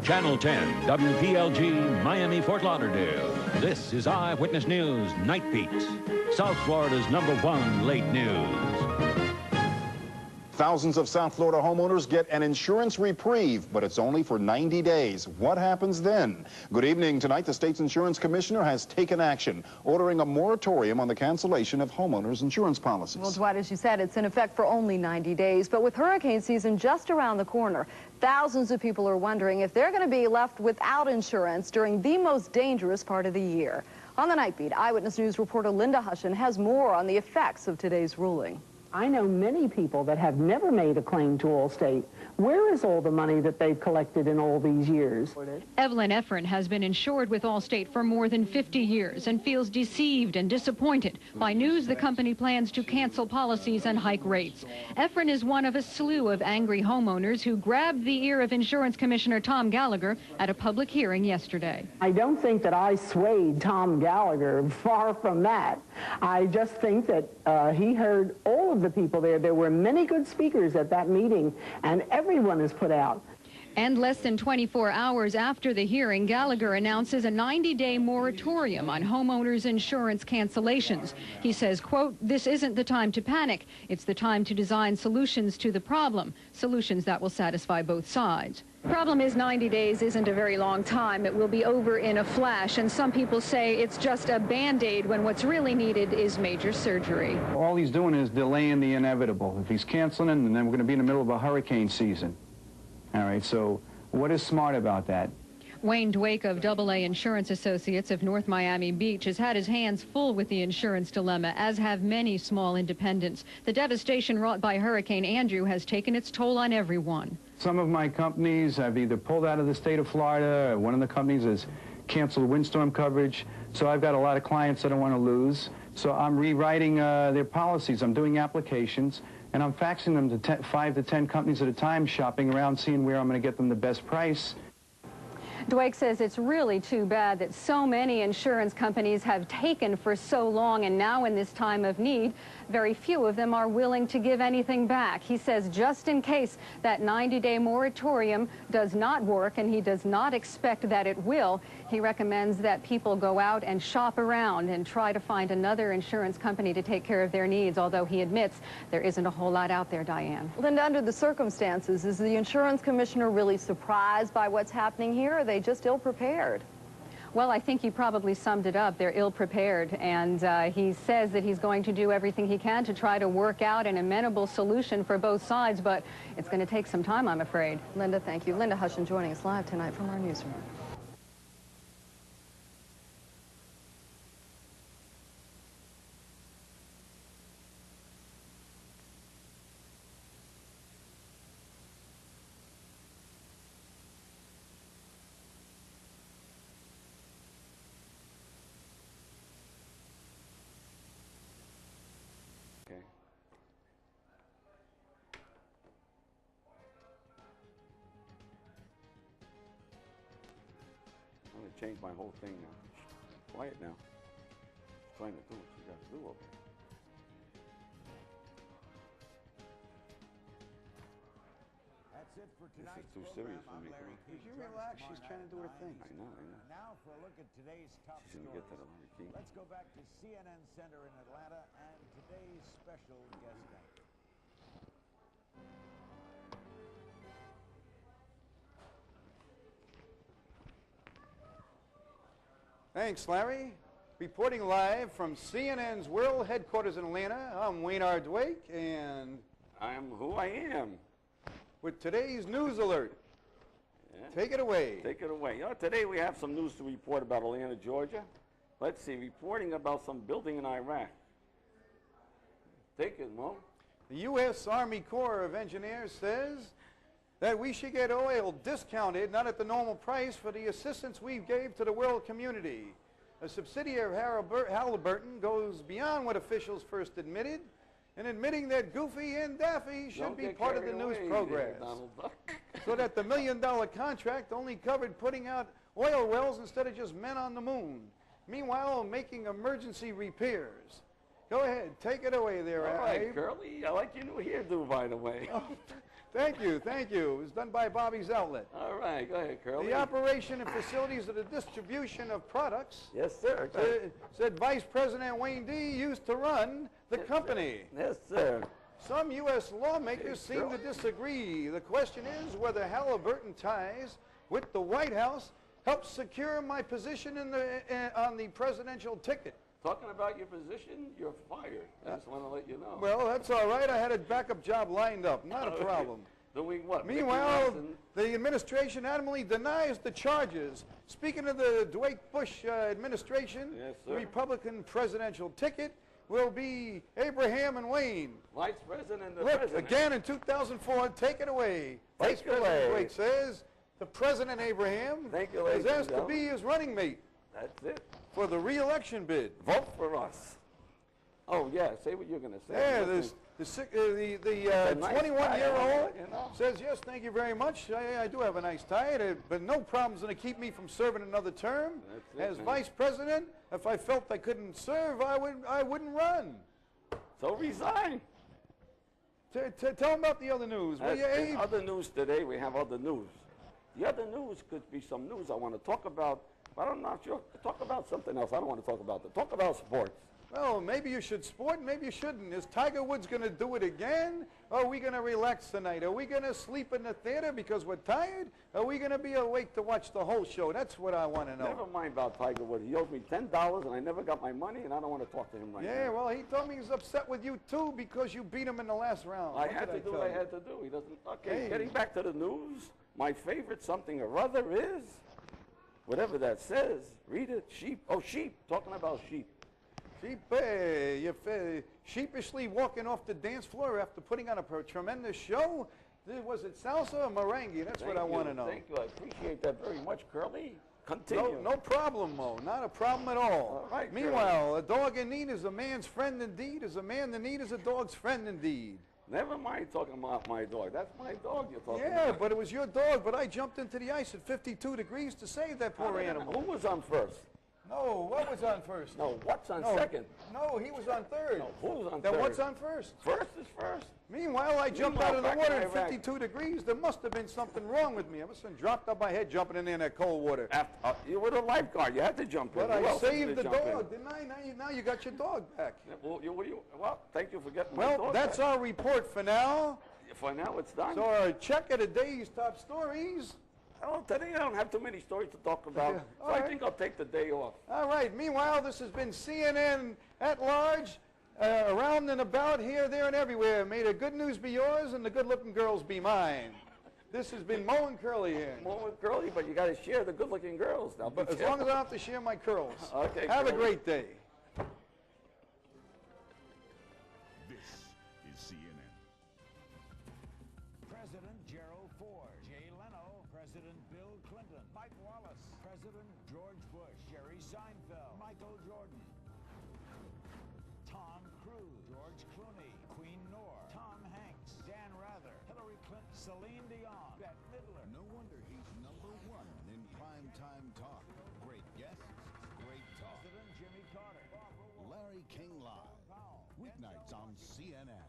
Channel 10, WPLG, Miami, Fort Lauderdale. This is Eyewitness News Night Beat, South Florida's #1 late news. Thousands of South Florida homeowners get an insurance reprieve, but it's only for 90 days. What happens then? Good evening. Tonight, the state's insurance commissioner has taken action, ordering a moratorium on the cancellation of homeowners' insurance policies. Well, Dwight, as you said, it's in effect for only 90 days. But with hurricane season just around the corner, thousands of people are wondering if they're going to be left without insurance during the most dangerous part of the year. On the Night Beat, Eyewitness News reporter Linda Hushin has more on the effects of today's ruling. I know many people that have never made a claim to Allstate. Where is all the money that they've collected in all these years? Evelyn Efren has been insured with Allstate for more than 50 years and feels deceived and disappointed by news the company plans to cancel policies and hike rates. Efren is one of a slew of angry homeowners who grabbed the ear of Insurance Commissioner Tom Gallagher at a public hearing yesterday. I don't think that I swayed Tom Gallagher. Far from that. I just think that he heard all of the people there. There were many good speakers at that meeting, and everyone is put out. And less than 24 hours after the hearing, Gallagher announces a 90-day moratorium on homeowners' insurance cancellations. He says, quote, "This isn't the time to panic. It's the time to design solutions to the problem, solutions that will satisfy both sides." The problem is 90 days isn't a very long time. It will be over in a flash, and some people say it's just a Band-Aid when what's really needed is major surgery. All he's doing is delaying the inevitable. If he's canceling it, then we're going to be in the middle of a hurricane season. All right, so what is smart about that? Wayne Dwake of AA Insurance Associates of North Miami Beach has had his hands full with the insurance dilemma, as have many small independents. The devastation wrought by Hurricane Andrew has taken its toll on everyone. Some of my companies have either pulled out of the state of Florida, or one of the companies has canceled windstorm coverage, so I've got a lot of clients that I don't want to lose. So I'm rewriting their policies. I'm doing applications, and I'm faxing them to 5 to 10 companies at a time, shopping around, seeing where I'm going to get them the best price. Dwake says it's really too bad that so many insurance companies have taken for so long, and now in this time of need, very few of them are willing to give anything back. He says just in case that 90-day moratorium does not work, and he does not expect that it will, he recommends that people go out and shop around and try to find another insurance company to take care of their needs, although he admits there isn't a whole lot out there, Diane. Linda, under the circumstances, is the insurance commissioner really surprised by what's happening here, or are they just ill-prepared? Well, I think you probably summed it up. They're ill-prepared, and he says that he's going to do everything he can to try to work out an amenable solution for both sides, but it's going to take some time, I'm afraid. Linda, thank you. Linda Hushin joining us live tonight from our newsroom. I'm going to change my whole thing now. Quiet now. She's trying to do what she got to do over there. That's it for tonight's This is too serious for me. Would you relax? She's trying to do her thing. I know. Now for a look at today's top She's going to get that a lot of key. Let's go back to CNN Center in Atlanta and today's special guest anchor. Thanks, Larry. Reporting live from CNN's World Headquarters in Atlanta, I'm Wayne R. Dwake, and I'm who I am. with today's news alert. Yeah. Take it away. Take it away. Today we have some news to report about Atlanta, Georgia. Let's see, reporting about some building in Iraq. Take it, Mo. The U.S. Army Corps of Engineers says that we should get oil discounted, not at the normal price, for the assistance we gave to the world community. A subsidiary of Halliburton goes beyond what officials first admitted, in admitting that Goofy and Daffy should be part of the news program, so that the $1 million contract only covered putting out oil wells instead of just men on the moon. Meanwhile, making emergency repairs. Go ahead, take it away there, All right, Abe. Curly. I like your new hairdo, by the way. Thank you, thank you. It was done by Bobby's Outlet. All right, go ahead, Curly. The operation and facilities of the distribution of products, Yes, sir. Go ahead. said Vice President Wayne D. used to run the company. Yes, sir. Some U.S. lawmakers seem to disagree. The question is whether Halliburton ties with the White House helped secure my position on the presidential ticket. Talking about your position, you're fired. I just want to let you know. Well, that's all right. I had a backup job lined up. Not a problem. Doing what? Meanwhile, the administration adamantly denies the charges. Speaking of the Dwight Bush administration, Yes, the sir. Republican presidential ticket will be Abraham and Wayne. Vice President and the Look, President. again in 2004, take it away. Vice Take it President away. Dwight says the President Abraham Thank you, has ladies and asked to gentlemen. be his running mate That's it. for the re-election bid. Vote for us. Oh, yeah, say what you're going to say. Yeah, Listen. the a nice tie, 21-year-old you know. says, yes, thank you very much. I do have a nice tie, but no problem's going to keep me from serving another term. That's it, As man. vice president, if I felt I couldn't serve, I wouldn't run. So resign. Tell them about the other news, will you, In Abe? other news today, we have other news. The other news could be some news I want to talk about, but I'm not sure. Talk about something else. I don't want to talk about that. Talk about sports. Well, maybe you should sport, maybe you shouldn't. Is Tiger Woods going to do it again? Or are we going to relax tonight? Are we going to sleep in the theater because we're tired? Are we going to be awake to watch the whole show? That's what I want to know. Never mind about Tiger Woods. He owes me $10 and I never got my money and I don't want to talk to him right Yeah, now. well, he told me he's upset with you too because you beat him in the last round. I What had did to do tell what I you? had to do. He doesn't. Okay, Hey. getting back to the news, my favorite something or other is, whatever that says, read it, sheep. Oh, sheep, talking about sheep. Sheep, you're sheepishly walking off the dance floor after putting on a tremendous show. Was it salsa or merengue? That's what I want to know. Thank you, I appreciate that very much, Curly. Continue. No problem, Mo. Not a problem at all. All right, Meanwhile, a dog in need is a man's friend indeed. As a man in need is a dog's friend indeed. Never mind talking about my dog. That's my dog you're talking Yeah, about. but it was your dog. But I jumped into the ice at 52 degrees to save that poor animal. Who was on first? No, what was on first? No, what's on No, second? No, he was on third. No, who's on Then third? what's on first? First is first. Meanwhile, I jumped Meanwhile, out of the back water in at Iraq. 52 degrees. There must have been something wrong with me. I must have dropped up my head jumping in there in that cold water. After, you were the lifeguard. You had to jump in. But Who I else needed saved to the jump in? dog, didn't I? Now you got your dog back. Well, thank you for getting my Well, dog that's back. our report for now. For now, it's done. So our check of the day's top stories. Oh, today I don't have too many stories to talk about, Yeah, so all I right. think I'll take the day off. All right. Meanwhile, this has been CNN at large, around and about, here, there, and everywhere. May the good news be yours and the good-looking girls be mine. This has been Mo and Curly here. More with Curly, but you got to share the good-looking girls now. But as long as I don't have to share my curls. Okay, Have a Curly. great day. This is CNN. President Gerald Ford, Jay Leno, President Bill Clinton, Mike Wallace, President George Bush, Jerry Seinfeld, Michael Jordan, Tom Cruise, George Clooney, Queen Noor, Tom Hanks, Dan Rather, Hillary Clinton, Celine Dion, Bette Midler. No wonder he's #1 in primetime talk. Great guests, great talk. President Jimmy Carter, Larry King Live, weeknights on CNN.